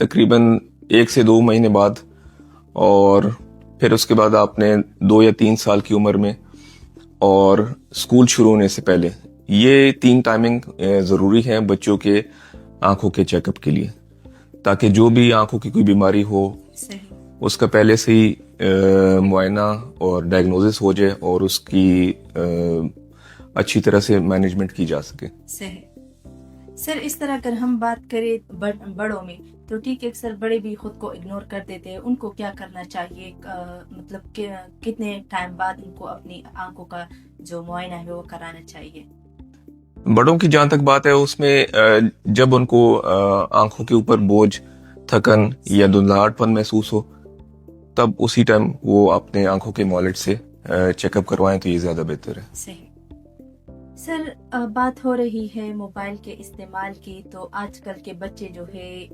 تقریباً 1 سے 2 مہینے بعد، اور پھر اس کے بعد آپ نے 2 یا 3 سال کی عمر میں، اور اسکول شروع ہونے سے پہلے. یہ 3 ٹائمنگ ضروری ہیں بچوں کے آنکھوں کے چیک اپ کے لیے، تاکہ جو بھی آنکھوں کی کوئی بیماری ہو صحیح. اس کا پہلے سے ہی معائنہ اور ڈائگنوزس ہو جائے اور اس کی اچھی طرح سے مینجمنٹ کی جا سکے. صحیح. سر اس طرح اگر ہم بات کریں بڑوں میں تو ٹھیک ہے، اکثر بڑے بھی خود کو اگنور کر دیتے ہیں. ان کو کیا کرنا چاہیے؟ مطلب کہ کتنے ٹائم بعد ان کو اپنی آنکھوں کا جو معائنہ ہے وہ کرانا چاہیے؟ بڑوں کی جہاں تک بات ہے، اس میں جب ان کو آنکھوں کے اوپر بوجھ، تھکن یا دھندلاہٹ پن محسوس ہو، تب اسی ٹائم وہ اپنے آنکھوں کے معالج سے چیک اپ کروائیں تو یہ زیادہ بہتر ہے. صحیح. سر بات ہو رہی ہے موبائل کے استعمال کی، تو آج کل کے بچے جو ہے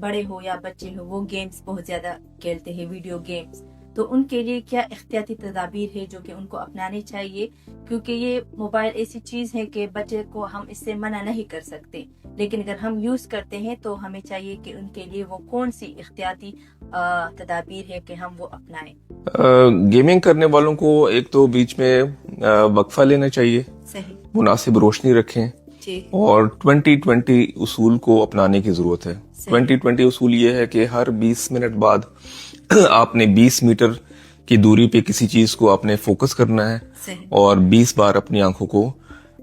بڑے ہو یا بچے ہو، وہ گیمز بہت زیادہ کھیلتے ہیں، ویڈیو گیمز. تو ان کے لیے کیا احتیاطی تدابیر ہے جو کہ ان کو اپنانی چاہیے؟ کیونکہ یہ موبائل ایسی چیز ہے کہ بچے کو ہم اس سے منع نہیں کر سکتے، لیکن اگر ہم یوز کرتے ہیں تو ہمیں چاہیے کہ ان کے لیے وہ کون سی احتیاطی تدابیر ہے کہ ہم وہ اپنائیں. گیمنگ کرنے والوں کو ایک تو بیچ میں وقفہ لینا چاہیے، صحیح. مناسب روشنی رکھیں، جی. اور 20-20 اصول کو اپنانے کی ضرورت ہے. 20-20 اصول یہ ہے کہ ہر 20 منٹ بعد آپ نے 20 میٹر کی دوری پہ کسی چیز کو آپ نے فوکس کرنا ہے، صحیح. اور 20 بار اپنی آنکھوں کو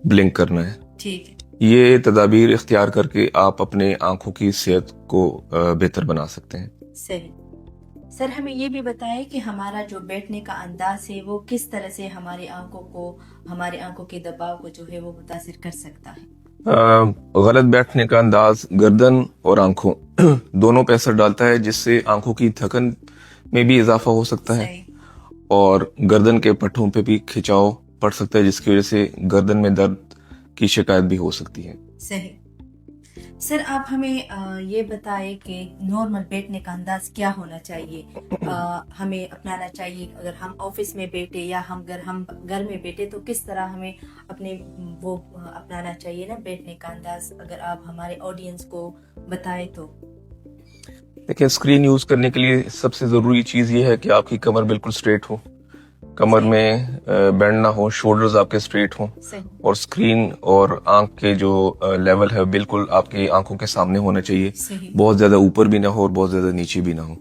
بلنک کرنا ہے. ٹھیک ہے. یہ تدابیر اختیار کر کے آپ اپنے آنکھوں کی صحت کو بہتر بنا سکتے ہیں. صحیح. سر ہمیں یہ بھی بتائیں کہ ہمارا جو بیٹھنے کا انداز ہے وہ کس طرح سے ہماری آنکھوں کے دباؤ کو جو ہے وہ متاثر کر سکتا ہے؟ غلط بیٹھنے کا انداز گردن اور آنکھوں دونوں پہ اثر ڈالتا ہے، جس سے آنکھوں کی تھکن میں بھی اضافہ ہو سکتا ہے، اور گردن کے پٹھوں پہ بھی کھچاؤ پڑ سکتا ہے، جس کی وجہ سے گردن میں درد کی شکایت بھی ہو سکتی ہے. صحیح. سر آپ ہمیں یہ بتائیں کہ نارمل بیٹھنے کا انداز کیا ہونا چاہیے ہمیں اپنانا چاہیے؟ اگر ہم آفس میں بیٹھے یا ہم گھر میں بیٹھے تو کس طرح ہمیں اپنے وہ اپنانا چاہیے نا بیٹھنے کا انداز؟ اگر آپ ہمارے آڈینس کو بتائیں تو. دیکھیں، اسکرین یوز کرنے کے لیے سب سے ضروری چیز یہ ہے کہ آپ کی کمر بالکل اسٹریٹ ہو، کمر میں بینڈ نہ ہو، شولڈرز آپ کے اسٹریٹ ہوں، اور اسکرین اور آنکھ کے جو لیول ہے بالکل آپ کی آنکھوں کے سامنے ہونا چاہیے. بہت زیادہ اوپر بھی نہ ہو اور بہت زیادہ نیچے بھی نہ ہو.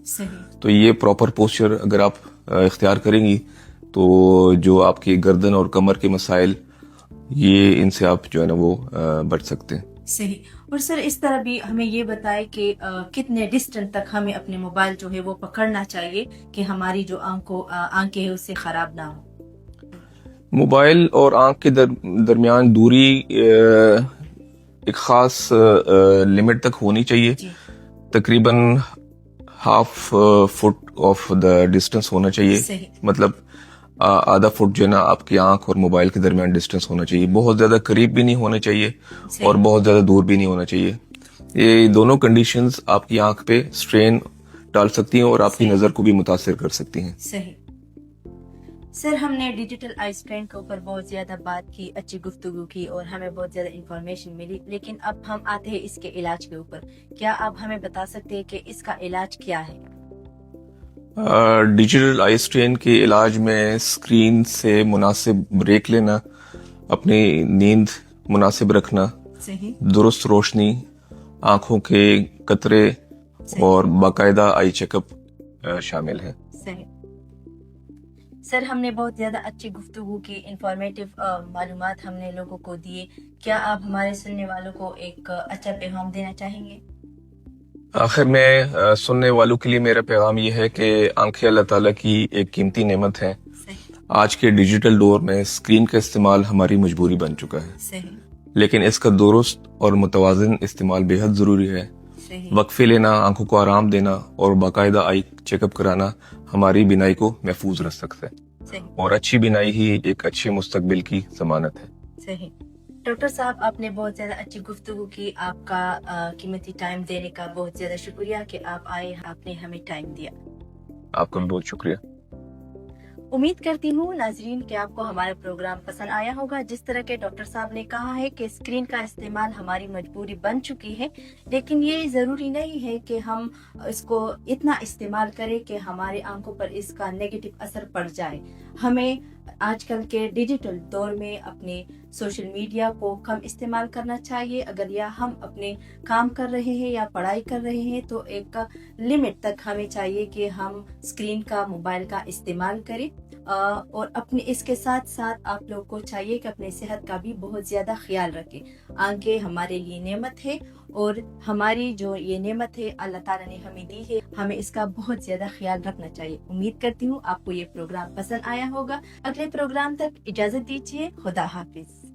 تو یہ پراپر پوسچر اگر آپ اختیار کریں گی تو جو آپ کی گردن اور کمر کے مسائل، یہ ان سے آپ جو ہے نا وہ بچ سکتے ہیں. صحیح. اور سر اس طرح بھی ہمیں یہ بتائے کہ کتنے ڈسٹنس تک ہمیں اپنے موبائل جو ہے وہ پکڑنا چاہیے کہ ہماری جو آنکھیں ہیں اس سے خراب نہ ہو؟ موبائل اور آنکھ کے درمیان دوری ایک خاص لمٹ تک ہونی چاہیے. تقریباً 1/2 فٹ آف دا ڈسٹنس ہونا چاہیے. مطلب آدھا فٹ جو ہے نا آپ کی آنکھ اور موبائل کے درمیان ڈسٹنس ہونا چاہیے. بہت زیادہ قریب بھی نہیں ہونا چاہیے اور بہت زیادہ دور بھی نہیں ہونا چاہیے. یہ دونوں کنڈیشنز آپ کی آنکھ پہ سٹرین ڈال سکتی ہیں اور آپ کی نظر کو بھی متاثر کر سکتی ہیں. صحیح. سر ہم نے ڈیجیٹل آئی اسٹرین کے اوپر بہت زیادہ بات کی، اچھی گفتگو کی اور ہمیں بہت زیادہ انفارمیشن ملی، لیکن اب ہم آتے ہیں اس کے علاج کے اوپر. کیا آپ ہمیں بتا سکتے ہیں کہ اس کا علاج کیا ہے؟ ڈیجیٹل آئی اسٹرین کے علاج میں اسکرین سے مناسب بریک لینا، اپنی نیند مناسب رکھنا، درست روشنی، آنکھوں کے قطرے اور باقاعدہ آئی چیک اپ شامل ہے. صحیح. سر ہم نے بہت زیادہ اچھی گفتگو کی، انفارمیٹو معلومات ہم نے لوگوں کو دیے. کیا آپ ہمارے سننے والوں کو ایک اچھا پیغام دینا چاہیں گے؟ آخر میں سننے والوں کے لیے میرا پیغام یہ ہے کہ آنکھیں اللہ تعالیٰ کی ایک قیمتی نعمت ہے. آج کے ڈیجیٹل دور میں اسکرین کا استعمال ہماری مجبوری بن چکا ہے، لیکن اس کا درست اور متوازن استعمال بے حد ضروری ہے. وقفے لینا، آنکھوں کو آرام دینا اور باقاعدہ آئی چیک اپ کرانا ہماری بینائی کو محفوظ رکھ سکتا ہے، اور اچھی بینائی ہی ایک اچھے مستقبل کی ضمانت ہے. صحیح. ڈاکٹر صاحب آپ نے بہت زیادہ اچھی گفتگو کی. آپ کا قیمتی ٹائم دینے کا بہت زیادہ شکریہ کہ آپ آئے، آپ نے ہمیں ٹائم دیا. آپ کا بھی بہت شکریہ. امید کرتی ہوں ناظرین کہ آپ کو ہمارا پروگرام پسند آیا ہوگا. جس طرح کے ڈاکٹر صاحب نے کہا ہے کہ اسکرین کا استعمال ہماری مجبوری بن چکی ہے, لیکن یہ ضروری نہیں ہے کہ ہم اس کو اتنا استعمال کریں کہ ہماری آنکھوں پر اس کا نیگیٹو اثر پڑ جائے. ہمیں آج کل کے ڈیجیٹل دور میں اپنے سوشل میڈیا کو کم استعمال کرنا چاہیے. اگر یا ہم اپنے کام کر رہے ہیں یا پڑھائی کر رہے ہیں تو ایک لمٹ تک ہمیں چاہیے کہ ہم اسکرین کا, موبائل کا استعمال کریں. اور اپنے اس کے ساتھ ساتھ آپ لوگ کو چاہیے کہ اپنے صحت کا بھی بہت زیادہ خیال رکھیں. آنکھیں ہمارے لیے نعمت ہے, اور ہماری جو یہ نعمت ہے اللہ تعالیٰ نے ہمیں دی ہے, ہمیں اس کا بہت زیادہ خیال رکھنا چاہیے. امید کرتی ہوں آپ کو یہ پروگرام پسند آیا ہوگا. اگلے پروگرام تک اجازت دیجیے. خدا حافظ.